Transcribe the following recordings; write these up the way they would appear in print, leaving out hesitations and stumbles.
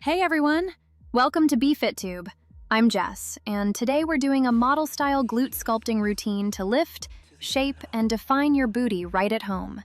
Hey everyone! Welcome to BFITTUBE. I'm Jess, and today we're doing a model-style glute sculpting routine to lift, shape, and define your booty right at home.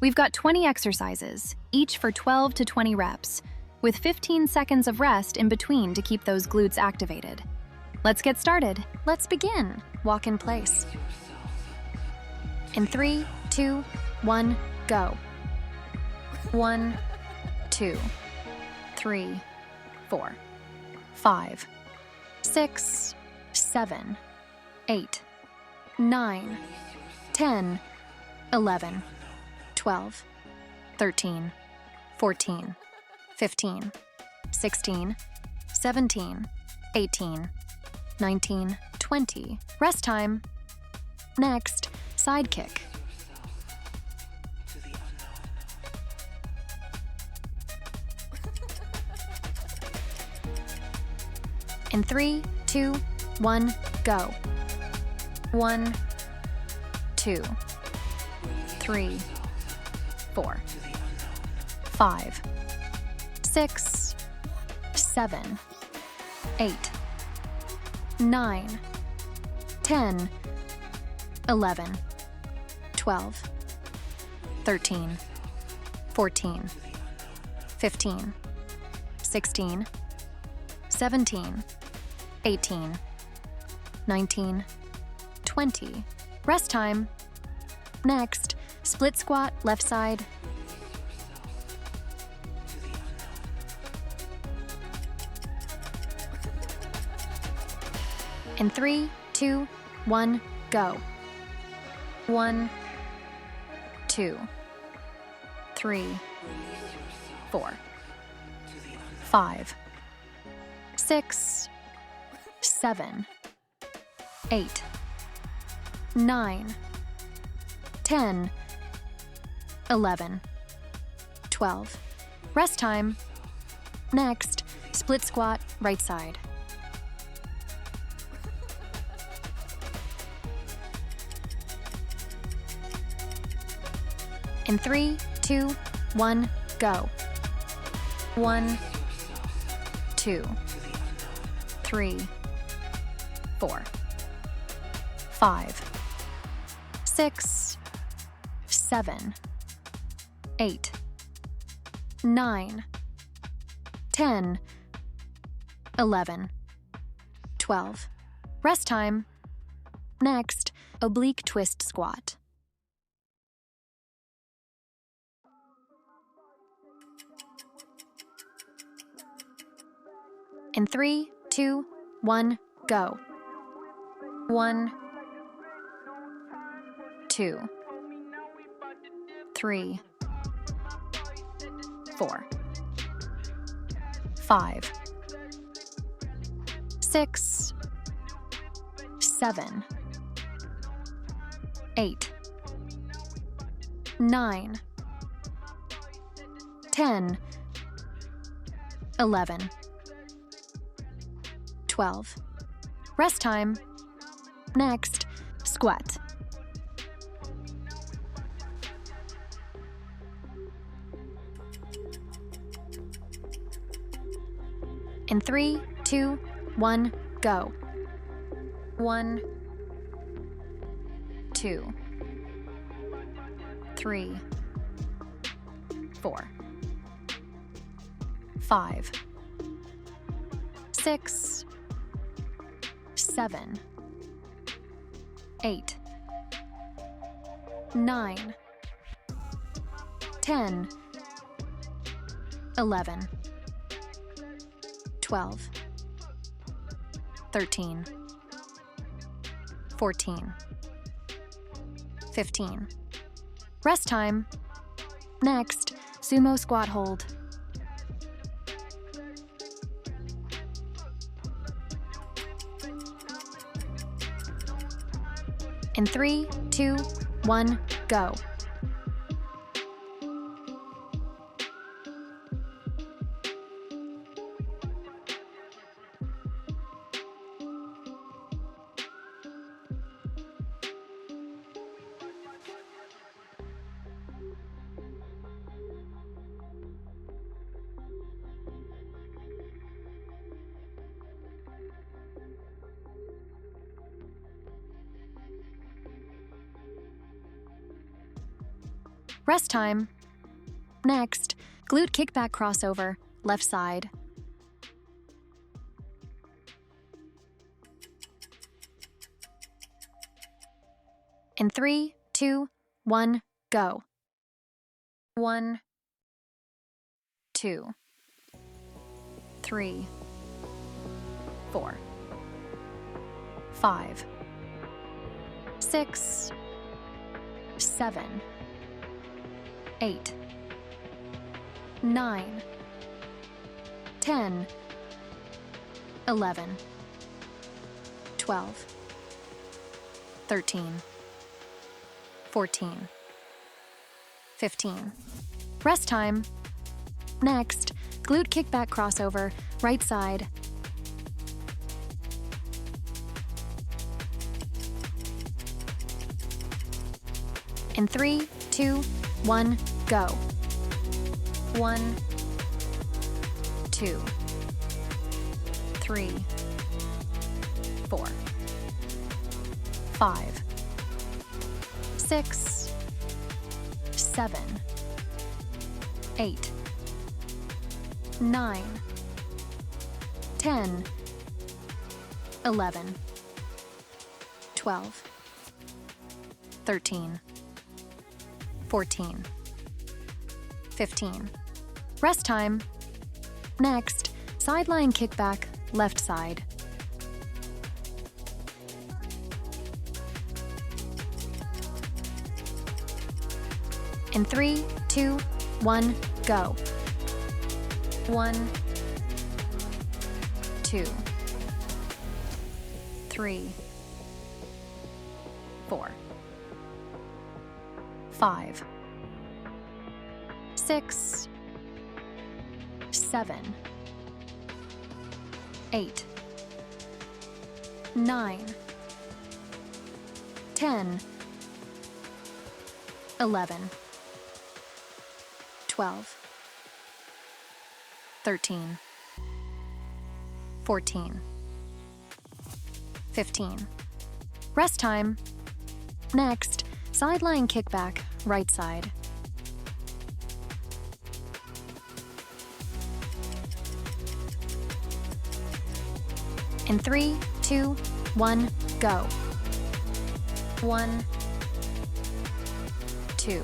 We've got 20 exercises, each for 12 to 20 reps, with 15 seconds of rest in between to keep those glutes activated. Let's get started. Let's begin. Walk in place. In 3, 2, 1, go. 1, 2, 3, 4, 5, 6, 7, 8, 9, 10, 11, 12, 13, 14, 15, 16, 17, 18, 19, 20. Rest time. Next, side kick. In 3, 2, 1, go. 1, 2, 3, 4, 5, 6, 7, 8, 9, 10, 11, 12, 13, 14, 15, 16, 17, 18, 19, 20. Rest time. Next, split squat, left side. In 3, 2, 1, go. 1, 2, 3, 4, 5, 6, 7, 8, 9, 10, 11, 12. Rest time. Next, split squat, right side. In 3, 2, 1, go. 1, 2, 3, 4, 5, 6, 7, 8, 9, 10, 11, 12. Rest time. Next, oblique twist squat. In 3, 2, 1, go. 1, 2, 3, 4, 5, 6, 7, 8, 9, 10, 11, 12. Rest time. Next, squat. In 3, 2, 1, go. 1, 2, 3, 4, 5, 6, 7, 8, 9, 10, 11, 12, 13, 14, 15. Rest time. Next, sumo squat hold. In 3, 2, 1, go. Rest time. Next, glute kickback crossover, left side. In 3, 2, 1, go. 1, 2, 3, 4, 5, 6, 7, 8, 9, 10, 11, 12, 13, 14, 15. Rest time. Next, glute kickback crossover, right side. In 3, 2, 1, go. 1, 2, 3, 4, 5, 6, 7, 8, 9, 10, 11, 12, 13, 14, 15. Rest time. Next, sideline kickback, left side. In 3, 2, 1, go. 1, 2, 3, 4, 5, 6, 7, 8, 9, 10, 11, 12, 13, 14, 15. Rest time. Next, sideline kickback, right side. In 3, 2, 1, go. 1, 2,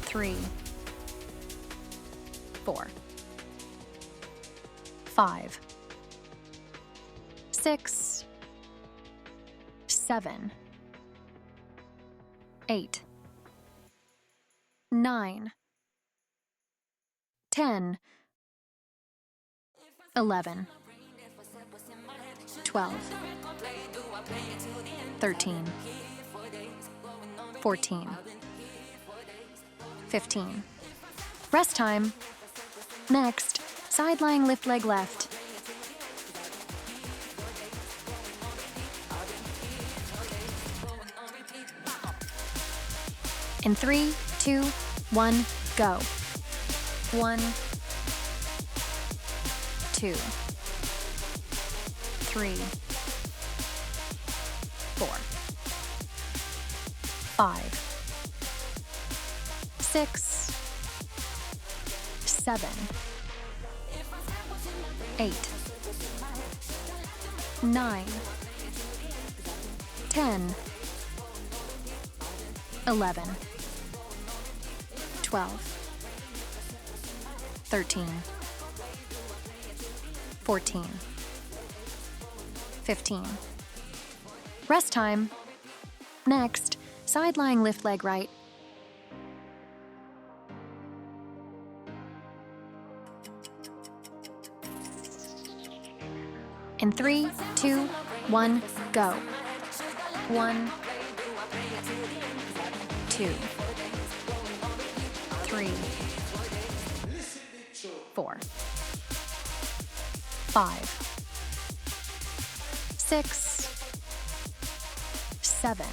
3, 4, 5, 6, 7, 8, 9, 10, 11, 12, 13, 14, 15. Rest time. Next, side lying lift leg left. In 3, 2, 1, go. 1, 2, 3, 4, 5, 6, 7, 8, 9, 10, 11, 12, 13, 14, 15. Rest time. Next, side lying lift leg right. In 3, 2, 1, go. 1, 2, 3, 4, 5, 6, 7,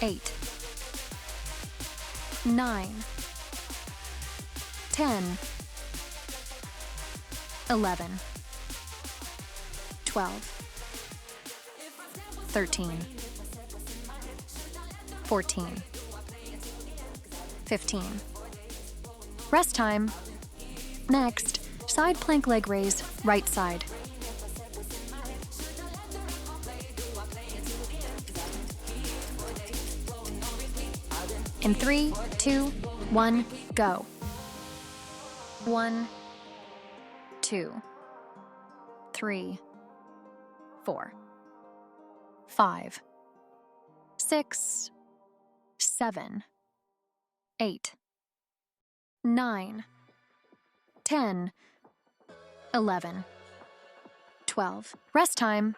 8, 9, 10, 11, 12, 13, 14, 15. Rest time. Next, side plank leg raise, right side. In 3, 2, 1, go. 1, 2, 3, 4, 5, 6, 7, 8, 9, 10, 11, 12. Rest time.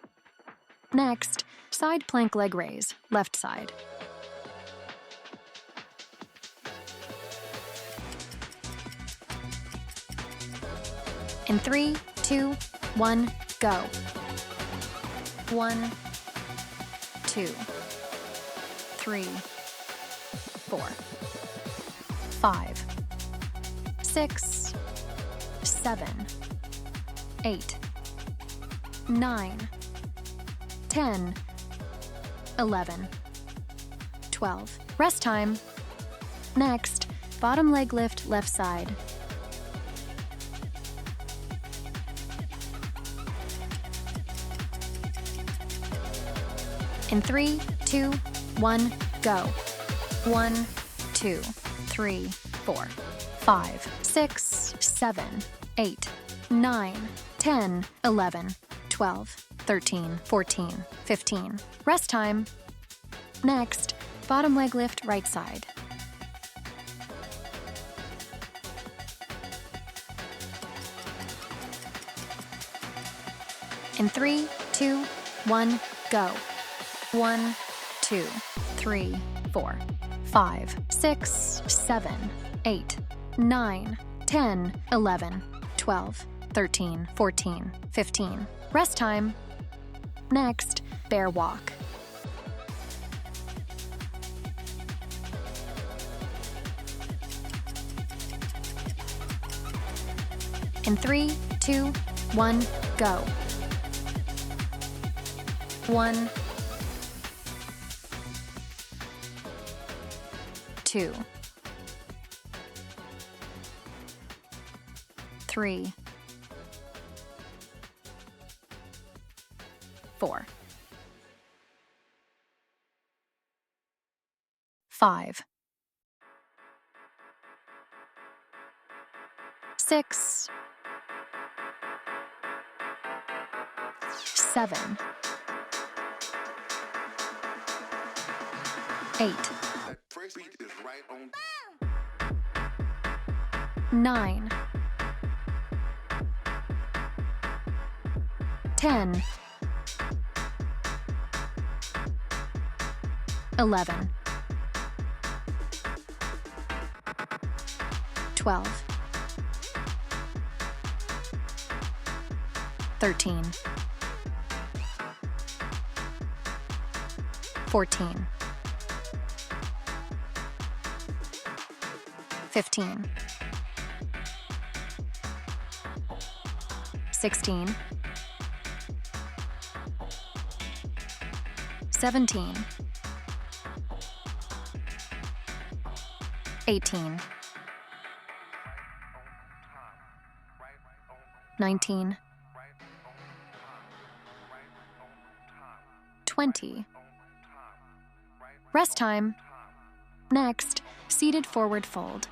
Next, side plank leg raise, left side. In 3, 2, 1, go. 1, 2, 3, 4, 5, 6, 7, 8, 9, 10, 11, 12. Rest time. Next, bottom leg lift, left side. In 3, 2, 1, go. 1, 2, 3, 4, 5, 6, 7, 8, 9, 10, 11, 12, 13, 14, 15. Rest time. Next, bottom leg lift, right side. In 3, 2, 1, go. 1, 2, 3, 4, 5, 6, 7, 8, 9, 10, 11, 12, 13, 14, 15. Rest time. Next, bear walk. In 3, 2, 1, go. 1, 2, 3, 4, 5, 6, 7, 8, 9, 10, 11, 12, 13, 14, 15, 16, 17, 18, 19, 20. Rest time. Next, seated forward fold.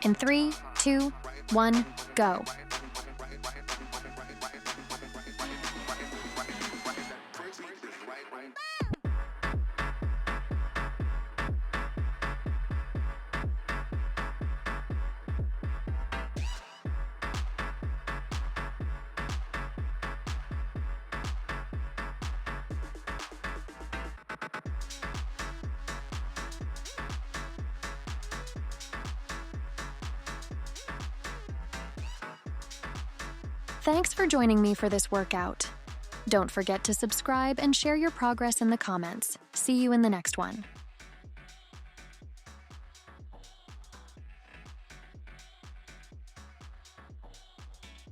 In 3, 2, 1, go. Thanks for joining me for this workout. Don't forget to subscribe and share your progress in the comments. See you in the next one.